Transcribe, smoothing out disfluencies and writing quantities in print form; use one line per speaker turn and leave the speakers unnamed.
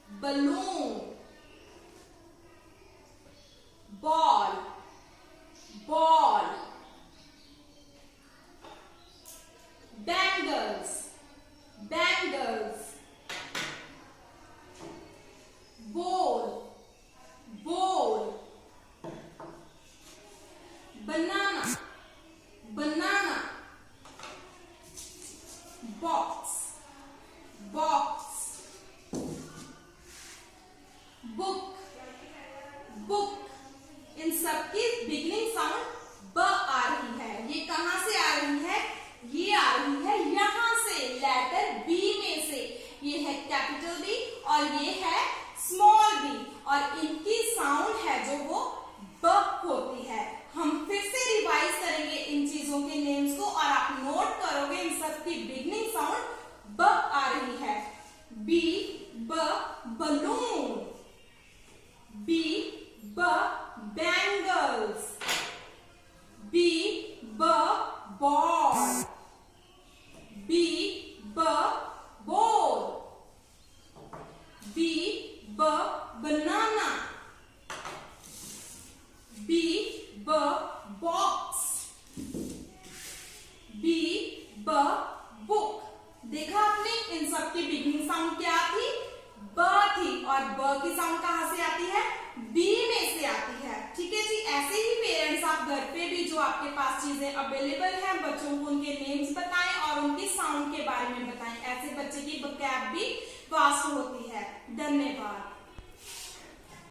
balloon, ball, ball, bangles, bangles, bowl, bowl, banana, banana, box, box, book, book। इन सब की beginning sound ब आ रही है। ये कहां से आ रही है? ये आ रही है यहां से, लेटर बी में से। ये है कैपिटल बी और ये है स्मॉल बी, और इनकी साउंड है जो वो ब होती है। हम फिर से रिवाइज करेंगे इन चीजों के नेम्स को और आप नोट करोगे इन सब की बिगिनिंग साउंड ब आ रही है। बी ब बलून, बी ब bangles, B B ball, B B bowl, B B banana, B B box, B B book। देखा आपने इन सब की बिगिनिंग साउंड क्या थी? ब थी, और ब की साउंड कहां से आती है? बी में से आती है। ठीक है जी। ऐसे ही पेरेंट्स आप घर पे भी जो आपके पास चीजें अवेलेबल हैं बच्चों को उनके नेम्स बताएं और उनकी साउंड के बारे में बताएं। ऐसे बच्चे की वोकैब भी वास्ट होती है। धन्यवाद।